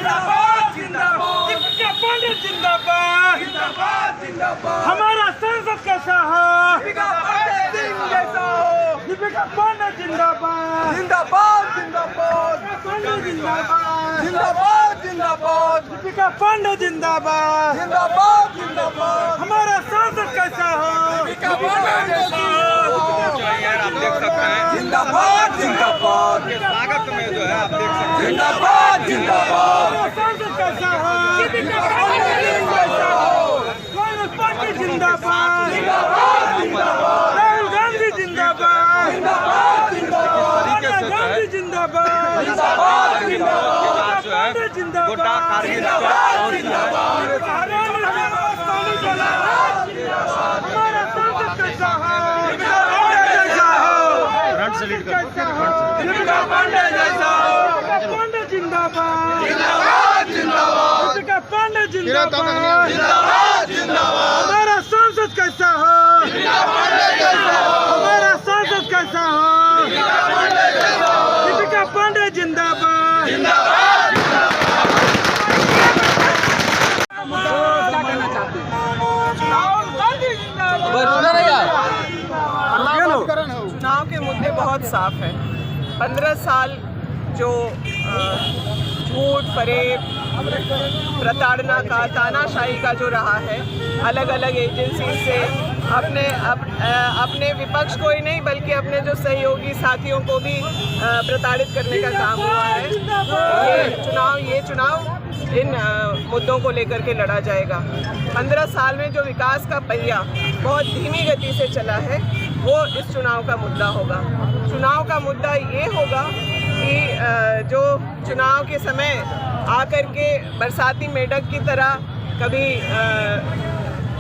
जिंदाबाद जिंदाबाद दीपिका पांडे जिंदाबाद जिंदाबाद जिंदाबाद हमारा संसद कैसा हो दीपिका पांडे जैसा हो दीपिका पांडे जिंदाबाद जिंदाबाद जिंदाबाद जिंदाबाद जिंदाबाद दीपिका पांडे जिंदाबाद जिंदाबाद जिंदाबाद हमारा सांसद कैसा हो दीपिका पांडे जैसा हो आप देख सकते हैं जिंदाबाद जिंदाबाद स्वागत में जो है आप देख सकते हैं जिंदाबाद जिंदाबाद सांसद कैसा हो दीपिका पांडे जैसा हो कांग्रेस पार्टी जिंदाबाद जिंदाबाद जिंदाबाद राहुल गांधी जिंदाबाद जिंदाबाद जिंदाबाद गांधी जिंदाबाद जिंदाबाद जिंदाबाद गोटा कारगिल पहुंच हमारा सांसद कैसा हो फ्रंट से लीड कर दीपिका पांडे जैसा हो पांडे जिंदाबाद जिंदाबाद जिंदाबाद दीपिका पांडे जिंदाबाद जिंदाबाद जिंदाबाद हमारा सांसद कैसा हो दीपिका पांडे जैसा हो हमारा सांसद कैसा हो दीपिका पांडे जिंदाबाद जिंदाबाद चुनाव के मुद्दे बहुत साफ हैं। 15 साल जो झूठ फरेब प्रताड़ना का तानाशाही का जो रहा है, अलग अलग एजेंसी से अपने विपक्ष को ही नहीं बल्कि अपने जो सहयोगी साथियों को भी प्रताड़ित करने का काम हुआ है। ये चुनाव इन मुद्दों को लेकर के लड़ा जाएगा। 15 साल में जो विकास का पहिया बहुत धीमी गति से चला है, वो इस चुनाव का मुद्दा होगा। चुनाव का मुद्दा ये होगा कि जो चुनाव के समय आकर के बरसाती मेढक की तरह कभी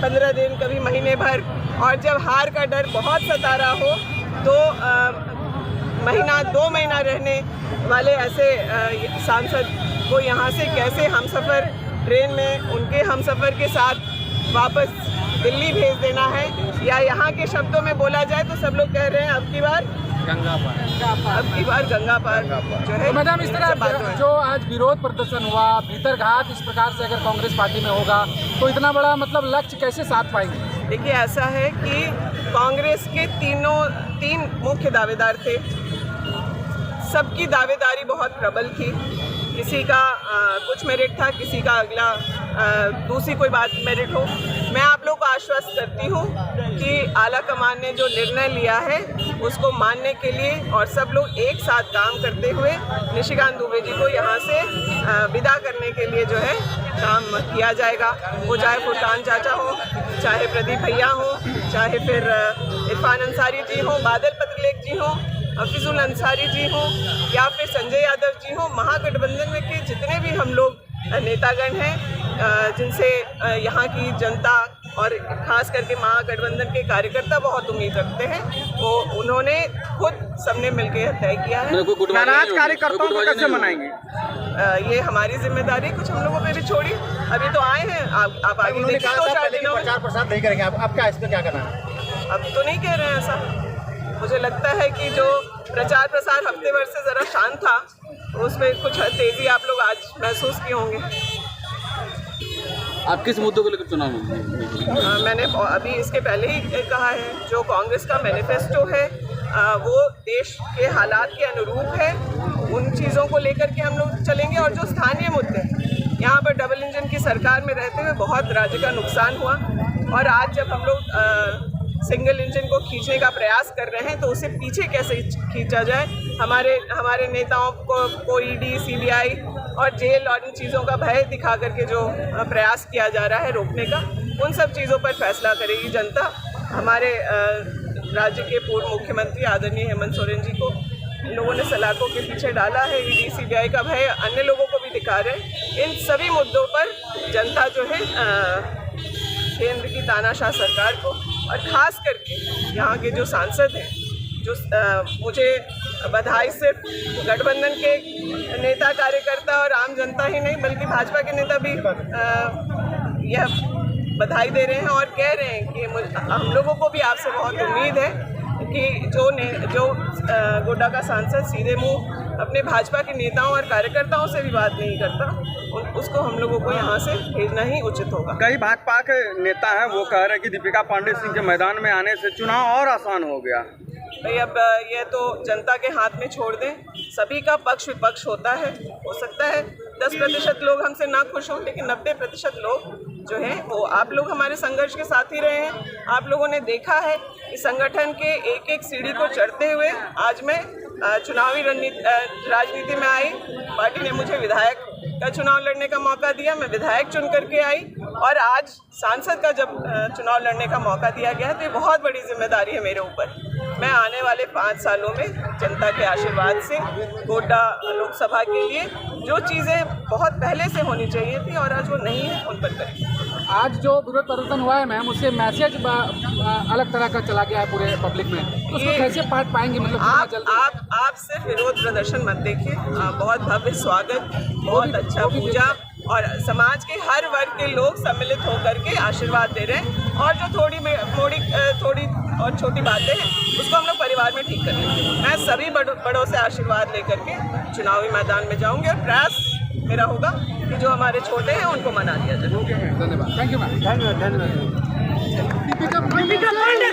15 दिन कभी महीने भर, और जब हार का डर बहुत सता रहा हो तो महीना 2 महीना रहने वाले ऐसे सांसद को यहाँ से कैसे हमसफ़र ट्रेन में उनके हमसफ़र के साथ वापस दिल्ली भेज देना है, या यहाँ के शब्दों में बोला जाए तो सब लोग कह रहे हैं अब की बार गंगा पार जो है। मैडम, इस तरह जो आज विरोध प्रदर्शन हुआ, भीतरघात इस प्रकार से अगर कांग्रेस पार्टी में होगा तो इतना बड़ा मतलब लक्ष्य कैसे साध पाएंगे? देखिए, ऐसा है कि कांग्रेस के तीन मुख्य दावेदार थे। सबकी दावेदारी बहुत प्रबल थी। किसी का कुछ मेरिट था, किसी का अगला दूसरी कोई बात मेरिट हो। मैं आप लोग को आश्वस्त करती हूँ कि आला कमान ने जो निर्णय लिया है उसको मानने के लिए और सब लोग एक साथ काम करते हुए निशिकांत दुबे जी को यहाँ से विदा करने के लिए जो है काम किया जाएगा। वो चाहे फुरकान चाचा हो, चाहे प्रदीप भैया हो, चाहे फिर इरफान अंसारी जी हो, बादल पत्रलेख जी हो, हफीजुल अंसारी जी हो, या फिर संजय यादव जी हो। महागठबंधन में के जितने भी हम लोग नेतागण हैं जिनसे यहाँ की जनता और खास करके महागठबंधन के कार्यकर्ता बहुत उम्मीद रखते हैं, वो उन्होंने खुद सबने मिलकर तय किया है। नाराज कार्यकर्ताओं को कैसे मनाएंगे? ये हमारी जिम्मेदारी, कुछ हम लोगों पे भी छोड़ी। अभी तो आए हैं, आप आगे देखिए। 2-4 दिनों में प्रचार प्रसार नहीं करेंगे आप क्या इस पर क्या करना है? अब तो नहीं कह रहे हैं ऐसा। मुझे लगता है कि जो प्रचार प्रसार हफ्ते भर से ज़रा शांत था, उसमें कुछ तेज़ी आप लोग आज महसूस किए होंगे। आप किस मुद्दों को लेकर चुनाव में? मैंने अभी इसके पहले ही कहा है, जो कांग्रेस का मैनिफेस्टो है वो देश के हालात के अनुरूप है। उन चीज़ों को लेकर के हम लोग चलेंगे। और जो स्थानीय मुद्दे, यहाँ पर डबल इंजन की सरकार में रहते हुए बहुत राज्य का नुकसान हुआ, और आज जब हम लोग सिंगल इंजन को खींचने का प्रयास कर रहे हैं तो उसे पीछे कैसे खींचा जाए। हमारे नेताओं को ईडी, सीबीआई और जेल और इन चीज़ों का भय दिखा करके जो प्रयास किया जा रहा है रोकने का, उन सब चीज़ों पर फैसला करेगी जनता। हमारे राज्य के पूर्व मुख्यमंत्री आदरणीय हेमंत सोरेन जी को इन लोगों ने सलाखों के पीछे डाला है। ईडी, सीबीआई का भय अन्य लोगों को भी दिखा रहे हैं। इन सभी मुद्दों पर जनता जो है केंद्र की तानाशाह सरकार को, और ख़ास करके यहाँ के जो सांसद हैं, जो मुझे बधाई सिर्फ गठबंधन के नेता कार्यकर्ता और आम जनता ही नहीं बल्कि भाजपा के नेता भी यह बधाई दे रहे हैं और कह रहे हैं कि हम लोगों को भी आपसे बहुत उम्मीद है कि जो गोड्डा का सांसद सीधे मुंह अपने भाजपा के नेताओं और कार्यकर्ताओं से भी बात नहीं करता, उसको हम लोगों को यहाँ से भेजना ही उचित होगा। कई भाजपा के नेता हैं वो कह रहे हैं कि दीपिका पांडे सिंह के मैदान में आने से चुनाव और आसान हो गया। भाई अब ये तो जनता के हाथ में छोड़ दें, सभी का पक्ष विपक्ष होता है। हो सकता है 10% लोग हमसे ना खुश हों, लेकिन 90% लोग जो हैं वो आप लोग हमारे संघर्ष के साथ ही रहे हैं। आप लोगों ने देखा है कि संगठन के एक एक सीढ़ी को चढ़ते हुए आज मैं चुनावी राजनीति में आई। पार्टी ने मुझे विधायक का चुनाव लड़ने का मौका दिया, मैं विधायक चुन करके आई और आज सांसद का जब चुनाव लड़ने का मौका दिया गया है तो ये बहुत बड़ी जिम्मेदारी है मेरे ऊपर। मैं आने वाले 5 सालों में जनता के आशीर्वाद से गोड्डा लोकसभा के लिए जो चीज़ें बहुत पहले से होनी चाहिए थी और आज वो नहीं है, उन पर करें। आज जो विरोध प्रदर्शन हुआ है मैम, उससे मैसेज अलग तरह का चला गया है पूरे पब्लिक में, तो उसको कैसे पाट पाएंगे? मतलब आप सिर्फ विरोध प्रदर्शन मत देखिए, बहुत भव्य स्वागत, बहुत अच्छा पूजा और समाज के हर वर्ग के लोग सम्मिलित होकर के आशीर्वाद दे रहे हैं। और जो थोड़ी और छोटी बातें हैं उसको हम लोग परिवार में ठीक कर लेंगे। मैं सभी बड़ों से आशीर्वाद लेकर के चुनावी मैदान में जाऊंगी और प्रयास मेरा होगा कि जो हमारे छोटे हैं उनको मना दिया जाए। धन्यवाद। Thank you ma'am. Deepika Pandey